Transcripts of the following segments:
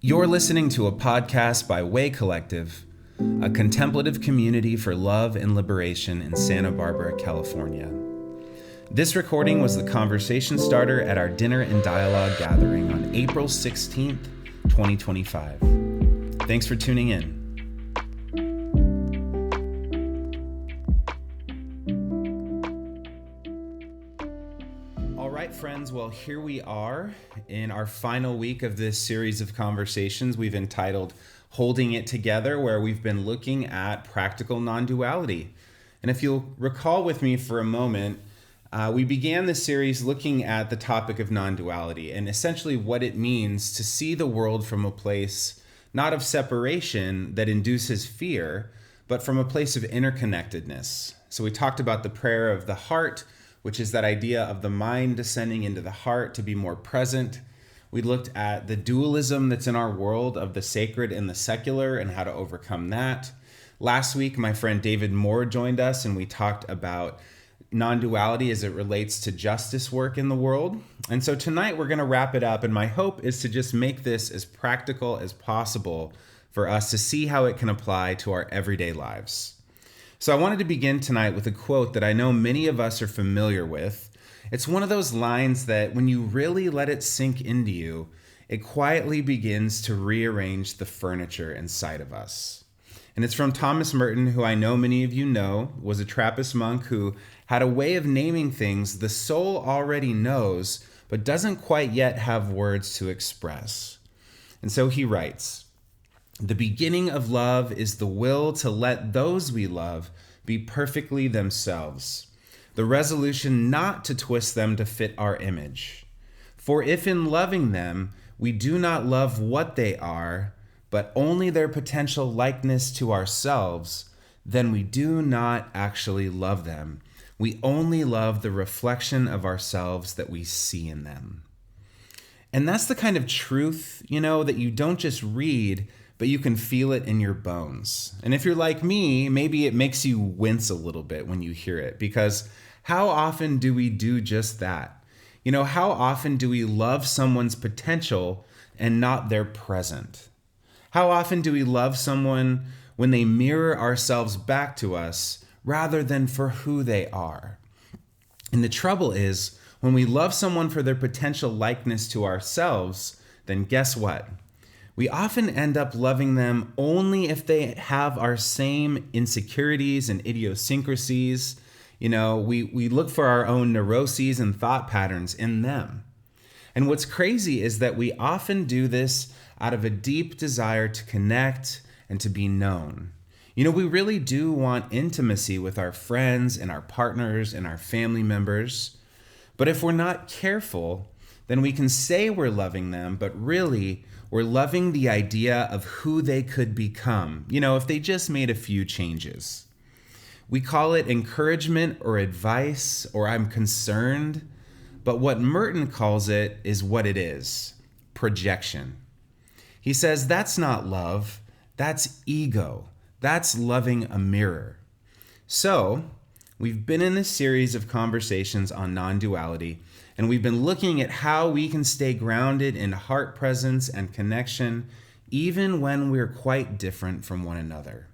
You're listening to a podcast by Way Collective, a contemplative community for love and liberation in Santa Barbara, California. This recording was the conversation starter at our Dinner and Dialogue gathering on April 16th, 2025. Thanks for tuning in. Friends, well, here we are in our final week of this series of conversations we've entitled Holding It Together, where we've been looking at practical non-duality. And if you'll recall with me for a moment, we began this series looking at the topic of non-duality and essentially what it means to see the world from a place not of separation that induces fear, but from a place of interconnectedness. So we talked about the prayer of the heart, which is that idea of the mind descending into the heart to be more present. We looked at the dualism that's in our world of the sacred and the secular and how to overcome that. Last week, my friend David Moore joined us and we talked about non-duality as it relates to justice work in the world. And so tonight we're going to wrap it up, and my hope is to just make this as practical as possible for us to see how it can apply to our everyday lives. So I wanted to begin tonight with a quote that I know many of us are familiar with. It's one of those lines that when you really let it sink into you, it quietly begins to rearrange the furniture inside of us. And it's from Thomas Merton, who I know many of you know, was a Trappist monk who had a way of naming things the soul already knows, but doesn't quite yet have words to express. And so he writes, "The beginning of love is the will to let those we love be perfectly themselves, the resolution not to twist them to fit our image. For if in loving them we do not love what they are, but only their potential likeness to ourselves, then we do not actually love them. We only love the reflection of ourselves that we see in them." And that's the kind of truth, that you don't just read, but you can feel it in your bones. And if you're like me, maybe it makes you wince a little bit when you hear it, because how often do we do just that? How often do we love someone's potential and not their present? How often do we love someone when they mirror ourselves back to us rather than for who they are? And the trouble is, when we love someone for their potential likeness to ourselves, then guess what? We often end up loving them only if they have our same insecurities and idiosyncrasies. We look for our own neuroses and thought patterns in them. And what's crazy is that we often do this out of a deep desire to connect and to be known. We really do want intimacy with our friends and our partners and our family members. But if we're not careful, then we can say we're loving them, but really we're loving the idea of who they could become, if they just made a few changes. We call it encouragement or advice, or I'm concerned, but what Merton calls it is what it is: projection. He says that's not love, that's ego. That's loving a mirror. So, we've been in this series of conversations on non-duality, and we've been looking at how we can stay grounded in heart presence and connection, even when we're quite different from one another.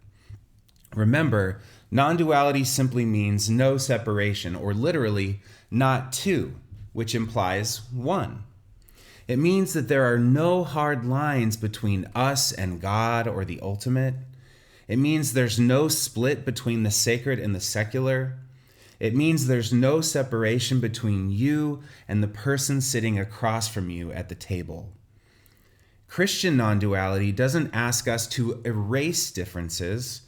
Remember, non-duality simply means no separation, or literally, not two, which implies one. It means that there are no hard lines between us and God or the ultimate. It means there's no split between the sacred and the secular. It means there's no separation between you and the person sitting across from you at the table. Christian non-duality doesn't ask us to erase differences.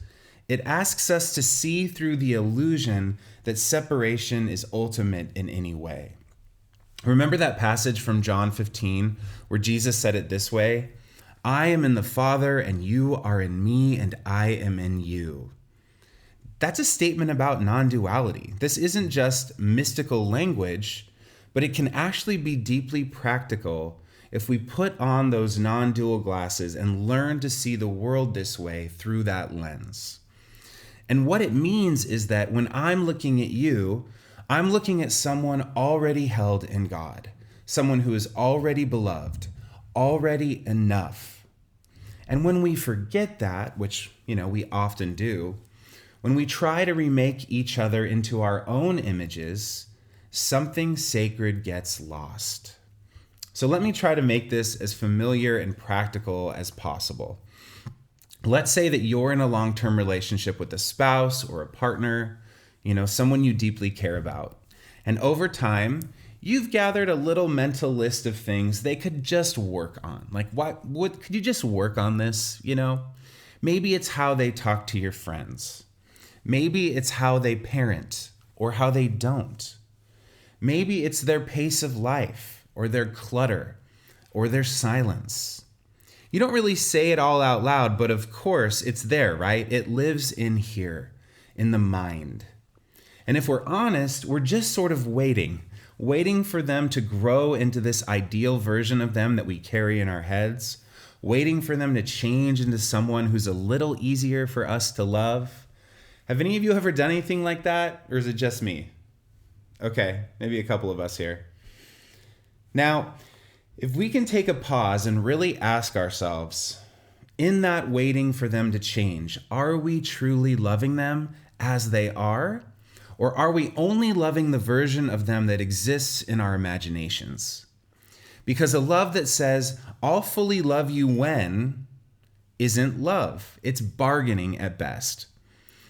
It asks us to see through the illusion that separation is ultimate in any way. Remember that passage from John 15 where Jesus said it this way: "I am in the Father, and you are in me, and I am in you." That's a statement about non-duality. This isn't just mystical language, but it can actually be deeply practical if we put on those non-dual glasses and learn to see the world this way through that lens. And what it means is that when I'm looking at you, I'm looking at someone already held in God, someone who is already beloved, already enough. And when we forget that, which, we often do, when we try to remake each other into our own images, something sacred gets lost. So let me try to make this as familiar and practical as possible. Let's say that you're in a long-term relationship with a spouse or a partner, someone you deeply care about. And over time, you've gathered a little mental list of things they could just work on. Like, what could you just work on this, Maybe it's how they talk to your friends. Maybe it's how they parent or how they don't. Maybe it's their pace of life or their clutter or their silence. You don't really say it all out loud, but of course it's there, right? It lives in here, in the mind. And if we're honest, we're just sort of waiting for them to grow into this ideal version of them that we carry in our heads, waiting for them to change into someone who's a little easier for us to love. Have any of you ever done anything like that, or is it just me? Okay, maybe a couple of us here. Now, if we can take a pause and really ask ourselves, in that waiting for them to change, are we truly loving them as they are? Or are we only loving the version of them that exists in our imaginations? Because a love that says, I'll fully love you when, isn't love. It's bargaining at best.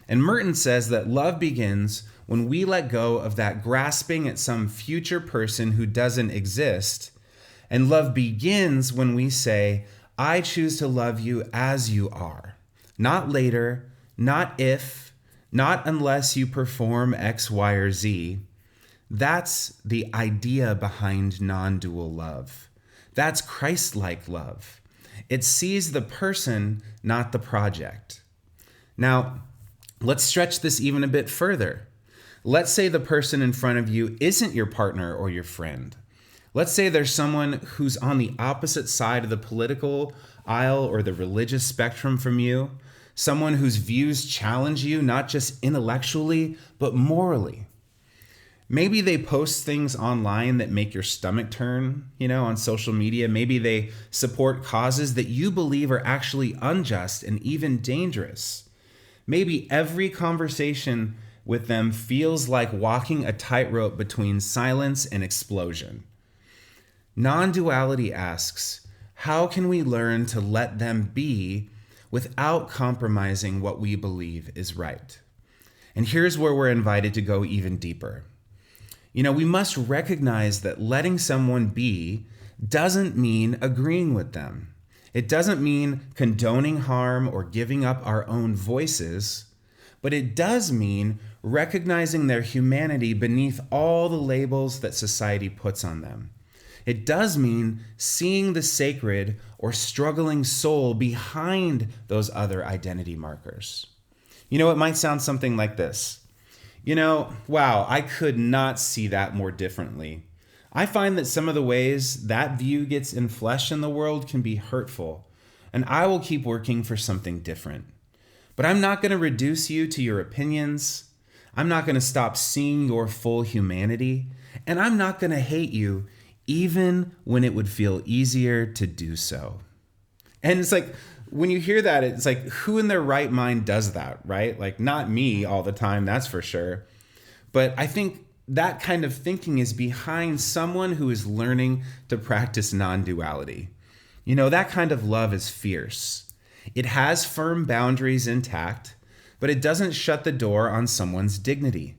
And Merton says that love begins when we let go of that grasping at some future person who doesn't exist. And love begins when we say, I choose to love you as you are. Not later, not if, not unless you perform X, Y, or Z. That's the idea behind non-dual love. That's Christ-like love. It sees the person, not the project. Now, let's stretch this even a bit further. Let's say the person in front of you isn't your partner or your friend. Let's say there's someone who's on the opposite side of the political aisle or the religious spectrum from you, someone whose views challenge you, not just intellectually, but morally. Maybe they post things online that make your stomach turn, on social media. Maybe they support causes that you believe are actually unjust and even dangerous. Maybe every conversation with them feels like walking a tightrope between silence and explosion. Non-duality asks, how can we learn to let them be without compromising what we believe is right? And here's where we're invited to go even deeper. We must recognize that letting someone be doesn't mean agreeing with them. It doesn't mean condoning harm or giving up our own voices, but it does mean recognizing their humanity beneath all the labels that society puts on them. It does mean seeing the sacred or struggling soul behind those other identity markers. It might sound something like this. Wow, I could not see that more differently. I find that some of the ways that view gets enfleshed in the world can be hurtful, and I will keep working for something different. But I'm not going to reduce you to your opinions. I'm not going to stop seeing your full humanity, and I'm not going to hate you even when it would feel easier to do so. And it's like, when you hear that, it's like, who in their right mind does that, right? Like, not me all the time, that's for sure. But I think that kind of thinking is behind someone who is learning to practice non-duality. That kind of love is fierce. It has firm boundaries intact, but it doesn't shut the door on someone's dignity.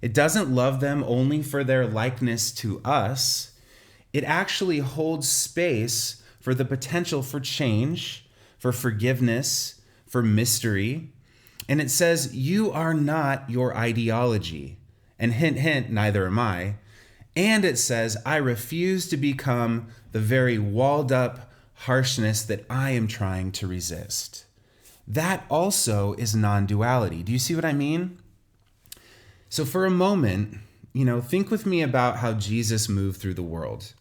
It doesn't love them only for their likeness to us. It actually holds space for the potential for change, for forgiveness, for mystery. And it says, you are not your ideology. And hint, hint, neither am I. And it says, I refuse to become the very walled up harshness that I am trying to resist. That also is non-duality. Do you see what I mean? So for a moment, think with me about how Jesus moved through the world.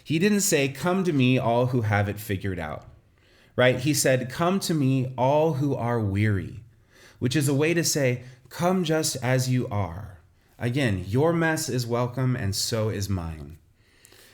He didn't say, come to me, all who have it figured out, right? He said, come to me, all who are weary, which is a way to say, come just as you are. Again, your mess is welcome and so is mine.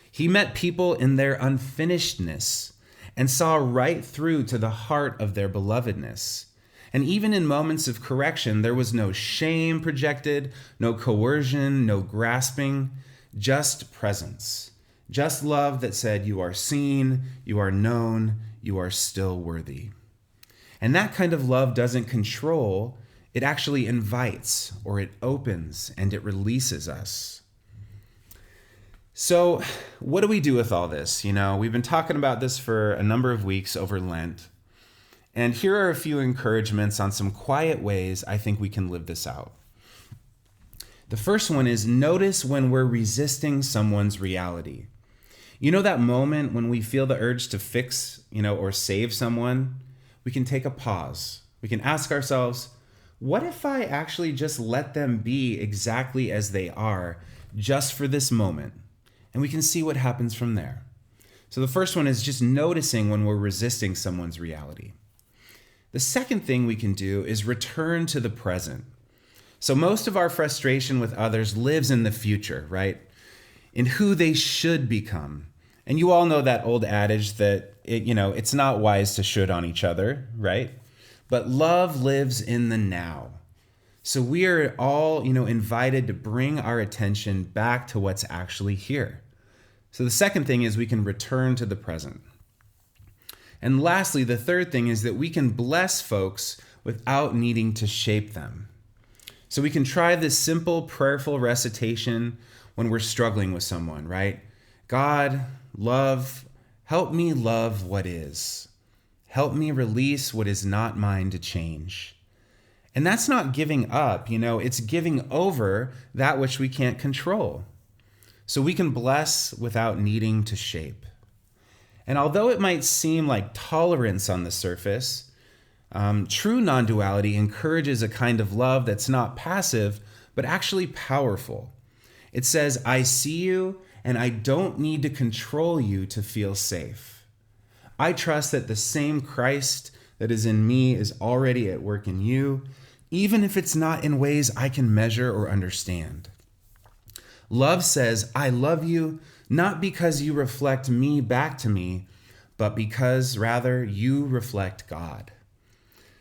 He met people in their unfinishedness and saw right through to the heart of their belovedness. And even in moments of correction, there was no shame projected, no coercion, no grasping, just presence. Just love that said, you are seen, you are known, you are still worthy. And that kind of love doesn't control, it actually invites, or it opens, and it releases us. So what do we do with all this? We've been talking about this for a number of weeks over Lent. And here are a few encouragements on some quiet ways I think we can live this out. The first one is notice when we're resisting someone's reality. That moment when we feel the urge to fix, or save someone? We can take a pause. We can ask ourselves, what if I actually just let them be exactly as they are, just for this moment? And we can see what happens from there. So the first one is just noticing when we're resisting someone's reality. The second thing we can do is return to the present. So most of our frustration with others lives in the future, right? In who they should become. And you all know that old adage that it's not wise to should on each other, right? But love lives in the now. So we are all, invited to bring our attention back to what's actually here. So the second thing is we can return to the present. And lastly, the third thing is that we can bless folks without needing to shape them. So we can try this simple prayerful recitation when we're struggling with someone, right? God, love, help me love what is. Help me release what is not mine to change. And that's not giving up, it's giving over that which we can't control. So we can bless without needing to shape. And although it might seem like tolerance on the surface, true non-duality encourages a kind of love that's not passive, but actually powerful. It says, I see you, and I don't need to control you to feel safe. I trust that the same Christ that is in me is already at work in you, even if it's not in ways I can measure or understand. Love says, I love you, not because you reflect me back to me, but because rather you reflect God.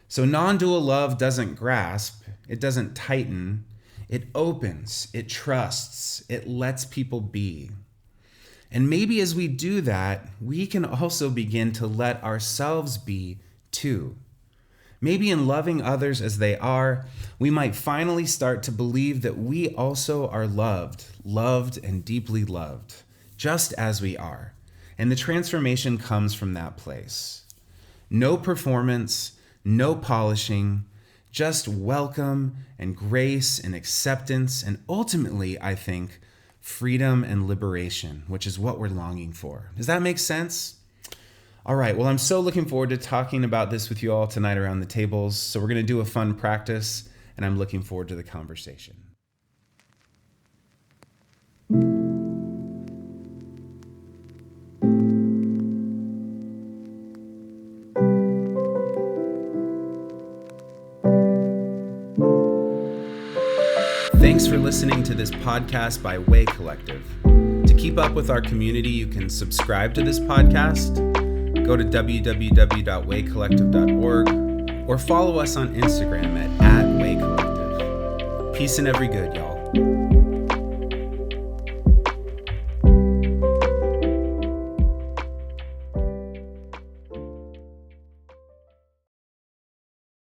So non-dual love doesn't grasp, it doesn't tighten, it opens, it trusts, it lets people be. And maybe as we do that, we can also begin to let ourselves be too. Maybe in loving others as they are, we might finally start to believe that we also are loved and deeply loved, just as we are. And the transformation comes from that place. No performance, no polishing, just welcome and grace and acceptance, and ultimately, I think, freedom and liberation, which is what we're longing for. Does that make sense? All right, well, I'm so looking forward to talking about this with you all tonight around the tables. So we're going to do a fun practice, and I'm looking forward to the conversation. Thanks for listening to this podcast by Way Collective. To keep up with our community, you can subscribe to this podcast, go to www.waycollective.org, or follow us on Instagram at @waycollective. Peace and every good, y'all.